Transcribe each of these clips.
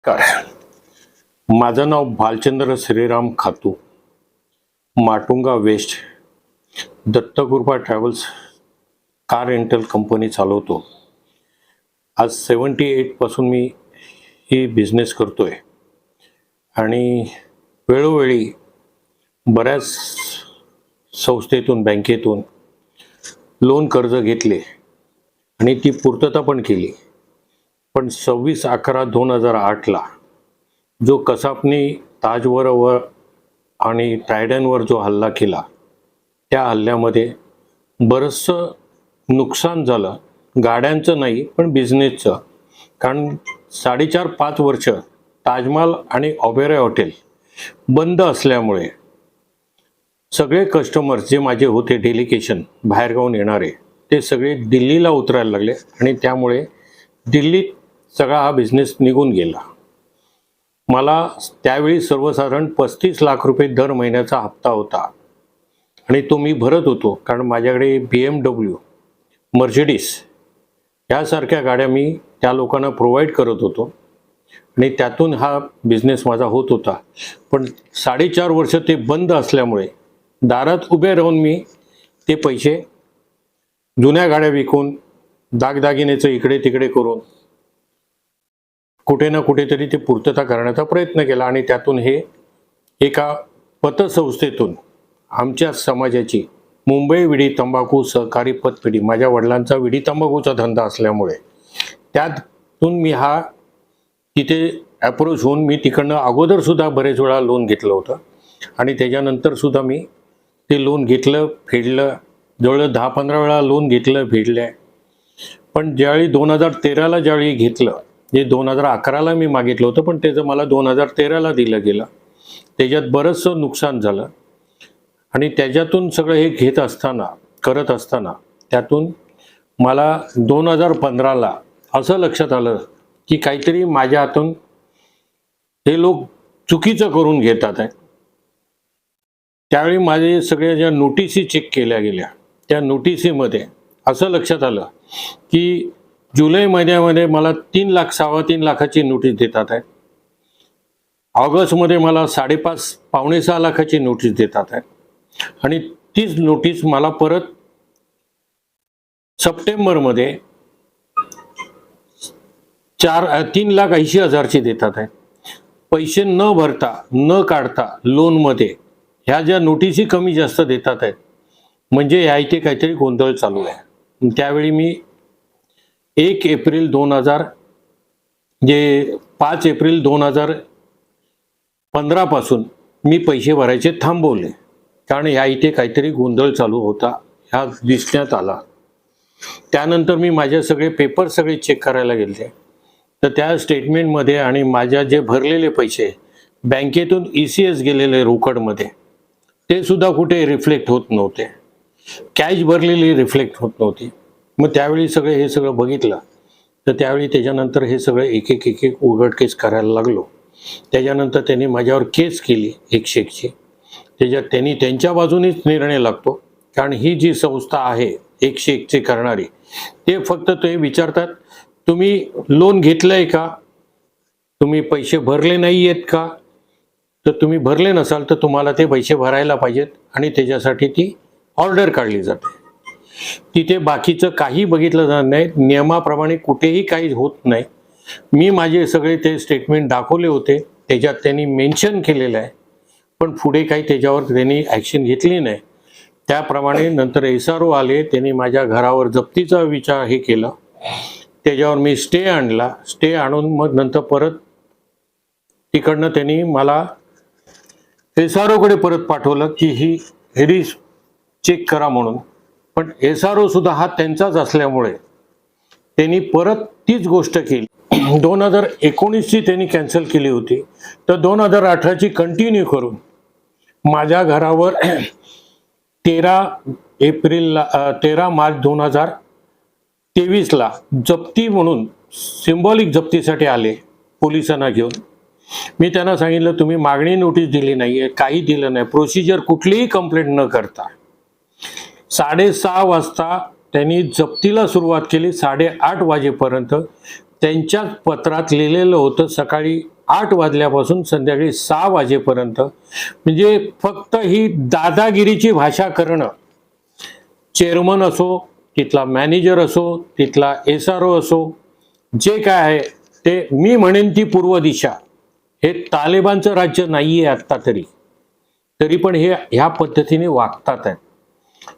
काय माझं नाव Bhalchandra Shriram Khatu, Matunga west, Dattakrupa travels car rental company चालवतो। आज 78 पासून मी ही बिझनेस करतोय आणि वेळोवेळी बऱ्याच संस्थेतून बँकेतून लोन कर्ज घेतले आणि ती पूर्तता पण केली। पण 26/11/2008 जो कसापनी ताजवर आणि ट्रायडनवर जो हल्ला केला, त्या हल्ल्यामध्ये बरंचसं नुकसान झालं, गाड्यांचं नाही पण बिझनेसचं। कारण 4.5-5 वर्ष ताजमहल आणि ऑबेरॉय हॉटेल बंद असल्यामुळे सगळे कस्टमर्स जे माझे होते डेलिगेशन बाहेरगावून येणारे, ते सगळे दिल्लीला उतरायला लागले आणि त्यामुळे दिल्लीत सगळा हा बिझनेस निघून गेला। मला त्यावेळी सर्वसाधारण 35 लाख रुपये दर महिन्याचा हप्ता होता आणि तो मी भरत होतो, कारण माझ्याकडे BMW, मर्सिडीज यासारख्या गाड्या मी त्या लोकांना प्रोव्हाइड करत होतो आणि त्यातून हा बिझनेस माझा होत होता। पण 4.5 वर्ष ते बंद असल्यामुळे दारात उभे राहून मी ते पैसे जुन्या गाड्या विकून दागदागिन्याचं इकडे तिकडे करून कुठे ना कुठेतरी ते पूर्तता करण्याचा प्रयत्न केला आणि त्यातून हे एका पतसंस्थेतून आमच्या समाजाची मुंबई विडी तंबाखू सहकारी पतपेढी, माझ्या वडिलांचा विडी तंबाखूचा धंदा असल्यामुळे त्यातून मी हा तिथे अप्रोच होऊन मी तिकडनं अगोदर सुद्धा बरेच वेळा लोन घेतलं होतं आणि त्याच्यानंतर सुद्धा मी ते लोन घेतलं, फेडलं, जवळ 10-15 वेळा लोन घेतलं, फेडलं। पण ज्यावेळी 2013ला ज्यावेळी घेतलं, जे 2011ला मी मागितलं होतं, पण त्याचं मला 2013ला दिलं गेलं। त्याच्यात बरंचसं नुकसान झालं आणि त्याच्यातून सगळं हे घेत असताना, करत असताना त्यातून मला 2015ला असं लक्षात आलं की काहीतरी माझ्या हातून हे लोक चुकीचं करून घेतात आहे। त्यावेळी माझे सगळ्या ज्या नोटिसी चेक केल्या गेल्या, त्या नोटिसीमध्ये असं लक्षात आलं की जुलै महिन्यामध्ये मला 3 लाख 3.25 लाखाची नोटीस देतात आहे, ऑगस्टमध्ये मला 5.5 पावणे 6 लाखाची नोटीस देतात आहे आणि तीच नोटीस मला परत सप्टेंबरमध्ये 3,80,000ची देतात आहे। पैसे न भरता न काढता लोनमध्ये ह्या ज्या नोटिसी कमी जास्त देतात आहेत, म्हणजे ह्या इथे काहीतरी गोंधळ चालू आहे। त्यावेळी मी 5 एप्रिल 2015 पासून मी पैसे भरायचे थांबवले, कारण ह्या इथे काहीतरी गोंधळ चालू होता ह्या दिसण्यात आला। त्यानंतर मी माझे सगळे पेपर सगळे चेक करायला गेले, तर त्या स्टेटमेंटमध्ये आणि माझ्या जे भरलेले पैसे बँकेतून ECS गेलेले रोकडमध्ये, ते सुद्धा कुठे रिफ्लेक्ट होत नव्हते, कॅश भरलेली रिफ्लेक्ट होत नव्हती। मग त्यावेळी हे सगळं बघितलं, तर त्यावेळी त्याच्यानंतर हे सगळं एक उघडकीस करायला लागलो। त्याच्यानंतर त्यांनी माझ्यावर केस केली 101ची। त्याच्यात त्यांनी त्यांच्या बाजूनेच निर्णय लागतो, कारण ही जी संस्था आहे 101ची करणारी, ते फक्त ते विचारतात तुम्ही लोन घेतलंय का, तुम्ही पैसे भरले नाही आहेत का, तर तुम्ही भरले नसाल तर तुम्हाला ते पैसे भरायला पाहिजेत आणि त्याच्यासाठी ती ऑर्डर काढली जाते। तिथे बाकीचं काही बघितलं जात नाही, नियमाप्रमाणे कुठेही काही होत नाही। मी माझे सगळे ते स्टेटमेंट दाखवले होते, त्याच्यात त्यांनी मेन्शन केलेलं आहे, पण पुढे काही त्याच्यावर त्यांनी ॲक्शन घेतली नाही। त्याप्रमाणे नंतर SRO आले, त्यांनी माझ्या घरावर जप्तीचा विचार हे केला, त्याच्यावर मी स्टे आणला। स्टे आणून मग नंतर परत तिकडनं त्यांनी मला SROकडे परत पाठवलं की ही हेडी चेक करा म्हणून। पण SRO सुद्धा हा त्यांचाच असल्यामुळे त्यांनी परत तीच गोष्ट केली। 2019ची त्यांनी कॅन्सल केली होती, तर 2018ची कंटिन्यू करून माझ्या घरावर 13 मार्च 2023ला जप्ती म्हणून सिम्बॉलिक जप्तीसाठी आले पोलिसांना घेऊन। मी त्यांना सांगितलं तुम्ही मागणी नोटीस दिली नाहीये, काही दिलं नाही, प्रोसिजर कुठलीही कंप्लेंट न करता 6:30 वाजता त्यांनी जप्तीला सुरुवात केली। 8:30 वाजेपर्यंत त्यांच्याच पत्रात लिहिलेलं होतं सकाळी 8 वाजल्यापासून संध्याकाळी 6 वाजेपर्यंत. म्हणजे फक्त ही दादागिरीची भाषा करणं. चेअरमन असो, तिथला मॅनेजर असो, तिथला SRO असो, जे काय आहे ते मी म्हणेन ती पूर्व दिशा. हे तालिबानचं राज्य नाही आहे आत्ता तरी पण हे ह्या पद्धतीने वागतात आहेत.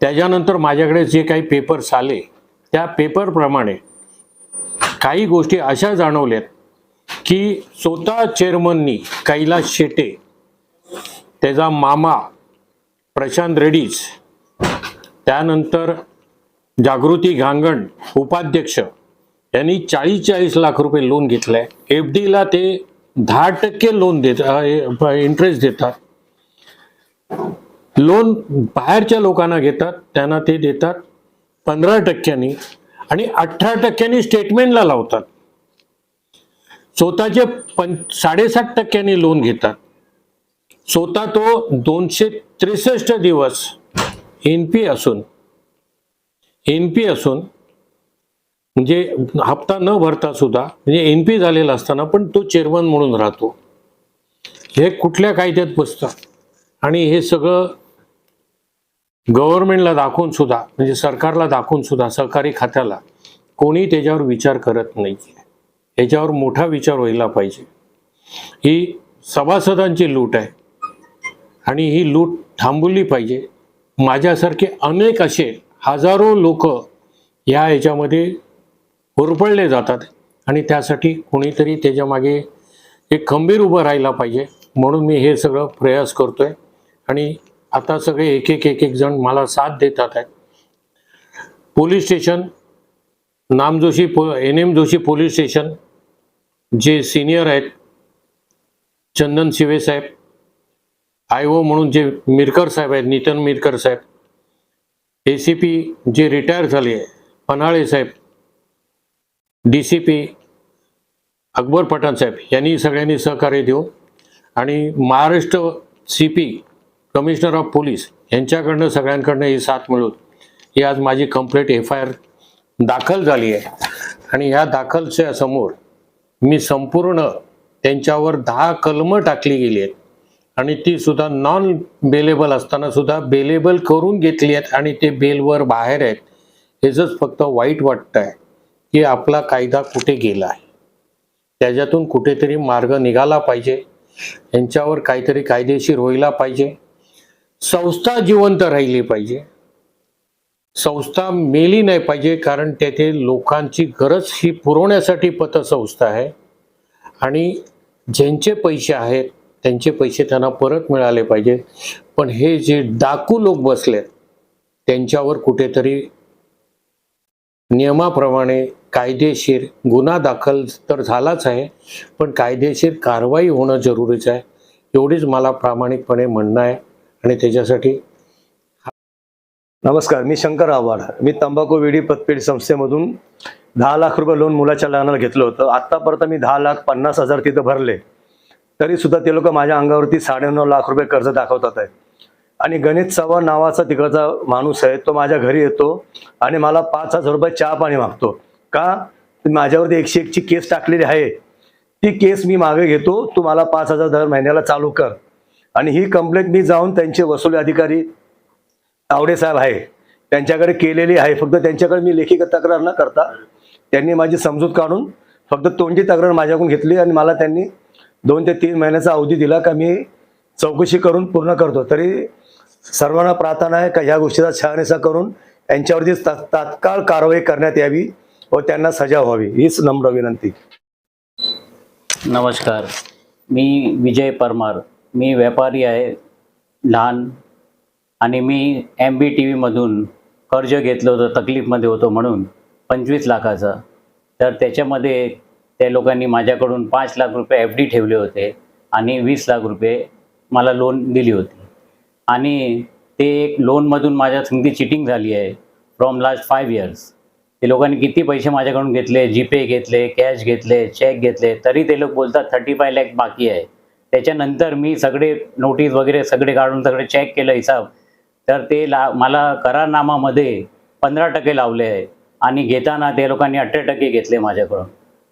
त्याच्यानंतर माझ्याकडे जे काही पेपर्स आले त्या पेपरप्रमाणे काही गोष्टी अशा जाणवल्यात की स्वतः चेअरमननी कैलास शेटे, त्याचा मामा प्रशांत रेड्डीज, त्यानंतर जागृती गांगण उपाध्यक्ष यांनी 40-40 लाख रुपये लोन घेतलंय. FDला ते 10% लोन इंटरेस्ट देतात. लोन बाहेरच्या लोकांना घेतात, त्यांना ते देतात 15% आणि 18% स्टेटमेंटला लावतात. स्वतःचे 7.5% लोन घेतात. स्वतः तो 263 दिवस NP असून म्हणजे हप्ता न भरता सुद्धा म्हणजे NP झालेला असताना पण तो चेअरमन म्हणून राहतो. हे कुठल्या कायद्यात बसतं? आणि हे सगळं गव्हर्नमेंटला दाखवून सुद्धा म्हणजे सरकारला दाखवून सुद्धा सहकारी खात्याला कोणी त्याच्यावर विचार करत नाही. याच्यावर मोठा विचार व्हायला पाहिजे. ही सभासदांची लूट आहे आणि ही लूट थांबवली पाहिजे. माझ्यासारखे अनेक असे हजारो लोक याच्यामध्ये होरपळले जातात आणि त्यासाठी कोणीतरी त्याच्या मागे एक खंबीर उभं राहायला पाहिजे. म्हणून मी हे सगळं प्रयास करतोय आणि आता सगळे एक जण मला साथ देतात आहेत. Police station Namjoshi NM Joshi police station जे सिनियर आहेत चंदन शिवे साहेब, IO म्हणून जे मिरकर साहेब आहेत नितीन मिरकर साहेब, ACP जे रिटायर झाले आहे पन्हाळे साहेब, DCP अकबर पठाण साहेब यांनी सगळ्यांनी सहकार्य देऊन आणि Maharashtra CP commissioner of police यांच्याकडनं सगळ्यांकडनं ही साथ मिळून ही आज माझी कंप्लीट FIR दाखल झाली आहे. आणि ह्या दाखलच्या समोर मी संपूर्ण त्यांच्यावर 10 कलमं टाकली गेली आहेत आणि ती सुद्धा नॉन बेलेबल असताना सुद्धा बेलेबल करून घेतली आहेत आणि ते बेलवर बाहेर आहेत. हेच फक्त वाईट वाटतं आहे की आपला कायदा कुठे गेला आहे. त्याच्यातून कुठेतरी मार्ग निघाला पाहिजे. यांच्यावर काहीतरी कायदेशीर व्हायला पाहिजे. संस्था जिवंत राहिली पाहिजे. संस्था मेली नाही पाहिजे कारण तेथे लोकांची गरज ही पुरवण्यासाठी पतसंस्था आहे आणि ज्यांचे पैसे आहेत त्यांचे पैसे त्यांना परत मिळाले पाहिजे. पण हे जे डाकू लोक बसलेत त्यांच्यावर कुठेतरी नियमाप्रमाणे कायदेशीर गुन्हा दाखल तर झालाच आहे पण कायदेशीर कारवाई होणं जरुरीचं आहे. एवढीच मला प्रामाणिकपणे म्हणणं आहे आणि त्याच्यासाठी नमस्कार, मी शंकर आव्हाड. मी तंबाखू विडी पतपेढी संस्थेमधून 10 लाख रुपये लोन मुलाच्या लग्नाला घेतलं होतं. आत्तापर्यंत मी 10,50,000 तिथं भरले तरी सुद्धा ते लोक माझ्या अंगावरती 9.5 लाख रुपये कर्ज दाखवतात आहे. आणि गणेश चव्हाण नावाचा तिकडचा माणूस आहे तो माझ्या घरी येतो आणि मला 5,000 रुपये चहा पाणी मागतो. का? माझ्यावरती 101ची केस टाकलेली आहे. ती केस मी मागे घेतो, तू मला 5,000 दर महिन्याला चालू कर. आणि ही कंप्लेंट मी जाऊन त्यांचे वसुली अधिकारी तावडे साहेब आहे त्यांच्याकडे केलेली आहे. फक्त त्यांच्याकडे मी लेखी तक्रार न करता त्यांनी माझी समजूत काढून फक्त तोंडी तक्रार माझ्याकडून घेतली आणि मला त्यांनी 2 ते 3 महिन्याचा अवधी दिला का मी चौकशी करून पूर्ण करतो. तरी सर्वांना प्रार्थना आहे का ह्या गोष्टीचा शहानिशा करून यांच्यावरती तात्काळ कारवाई करण्यात यावी व त्यांना सजा व्हावी हीच नम्र विनंती. नमस्कार, मी विजय परमार. मी व्यापारी आहे लहान आणि मी MBTVमधून कर्ज घेतलं होतं तकलीफमध्ये होतो म्हणून 25 लाखाचं. तर त्याच्यामध्ये त्या लोकांनी माझ्याकडून 5 लाख रुपये FD ठेवले होते आणि 20 लाख रुपये मला लोन दिली होती. आणि ते एक लोनमधून माझ्या संगती चिटिंग झाली आहे फ्रॉम लास्ट 5 इयर्स. ते लोकांनी किती पैसे माझ्याकडून घेतले, जीपे घेतले, कॅश घेतले, चेक घेतले, तरी ते लोक बोलतात 35 लाख बाकी आहे. त्याच्यानंतर मी सगळे नोटीस वगैरे सगळे काढून सगळे चेक केलं हिसाब, तर ते मला करारनामामध्ये 15% लावले आहे आणि घेताना ते लोकांनी 18% घेतले माझ्याकडून.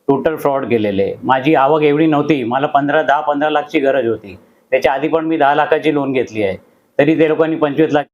टोटल फ्रॉड केलेले. माझी आवक एवढी नव्हती, मला 10-15 लाखची गरज होती. त्याच्या आधी पण मी 10 लाखाची लोन घेतली आहे, तरी ते लोकांनी 25 लाख